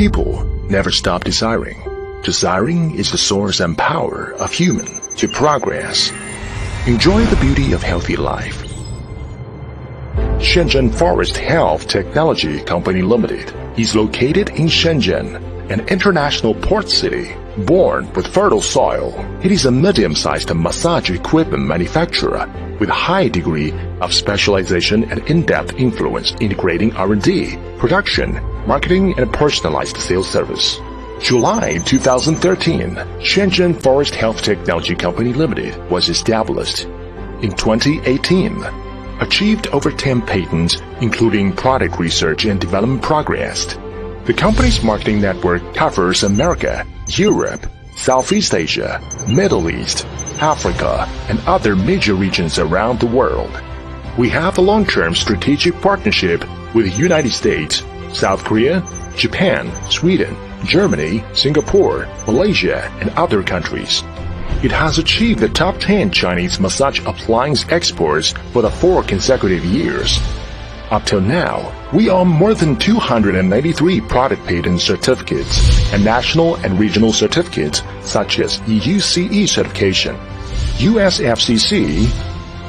people never stop desiring. Desiring is the source and power of human to progress. Enjoy the beauty of healthy life. Shenzhen Forrest Health Technology Company Limited is located in Shenzhen, an international port city. Born with fertile soil, it is a medium-sized massage equipment manufacturer with a high degree of specialization and in-depth influence integrating R&D, production, marketing, and personalized sales service. July 2013, Shenzhen Forrest Health Technology Company Limited was established. In 2018, achieved over 10 patents, including product research and development progress. The company's marketing network covers America, Europe, Southeast Asia, Middle East, Africa, and other major regions around the world. We have a long-term strategic partnership with the United States, South Korea, Japan, Sweden, Germany, Singapore, Malaysia, and other countries. It has achieved the top 10 Chinese massage appliance exports for the 4 consecutive years. Up till now, we own more than 293 product patent certificates and national and regional certificates such as EU-CE certification, US FCC,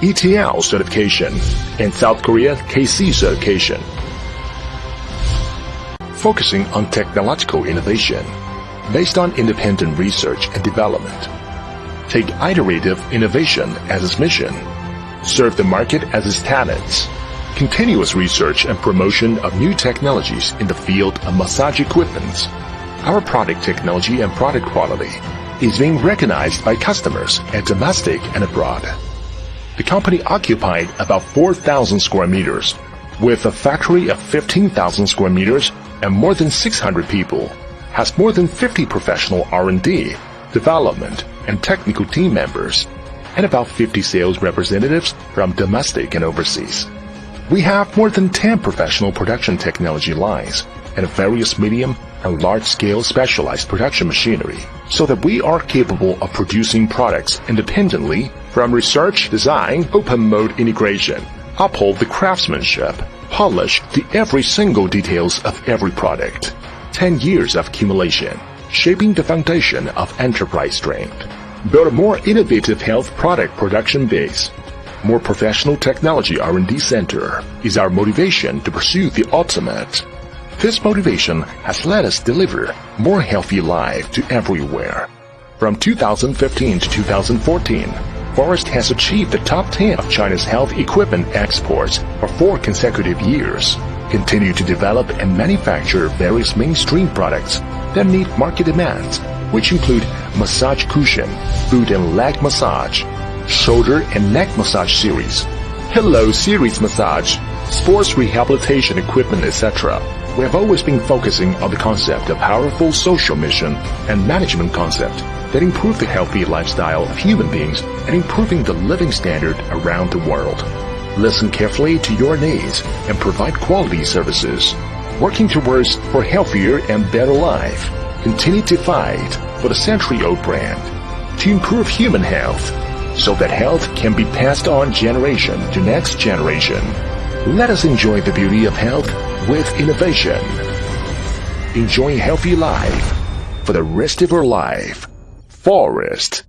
ETL certification, and South Korea KC certification. Focusing on technological innovation based on independent research and development. Take iterative innovation as its mission. Serve the market as its tenets. Continuous research and promotion of new technologies in the field of massage equipment. Our product technology and product quality is being recognized by customers at domestic and abroad. The company occupied about 4,000 square meters, with a factory of 15,000 square meters and more than 600 people, has more than 50 professional R&D, development, and technical team members, and about 50 sales representatives from domestic and overseas. We have more than 10 professional production technology lines and various medium and large-scale specialized production machinery, so that we are capable of producing products independently from research, design, open mode integration, uphold the craftsmanship, polish the every single details of every product. 10 years of accumulation, shaping the foundation of enterprise strength. Build a more innovative health product production base. More professional technology R&D center is our motivation to pursue the ultimate. This motivation has let us deliver more healthy life to everywhere. From 2015 to 2014, Forrest has achieved the top 10 of China's health equipment exports for 4 consecutive years. Continue to develop and manufacture various mainstream products that meet market demands, which include massage cushion, foot and leg massage, shoulder and neck massage series, Hello series massage, sports rehabilitation equipment, etc. We have always been focusing on the concept of powerful social mission and management concept that improve the healthy lifestyle of human beings and improving the living standard around the world. Listen carefully to your needs and provide quality services. Working towards for healthier and better life. Continue to fight for the century-old brand to improve human health so that health can be passed on generation to next generation. Let us enjoy the beauty of health with innovation. Enjoy a healthy life for the rest of your life. Forrest.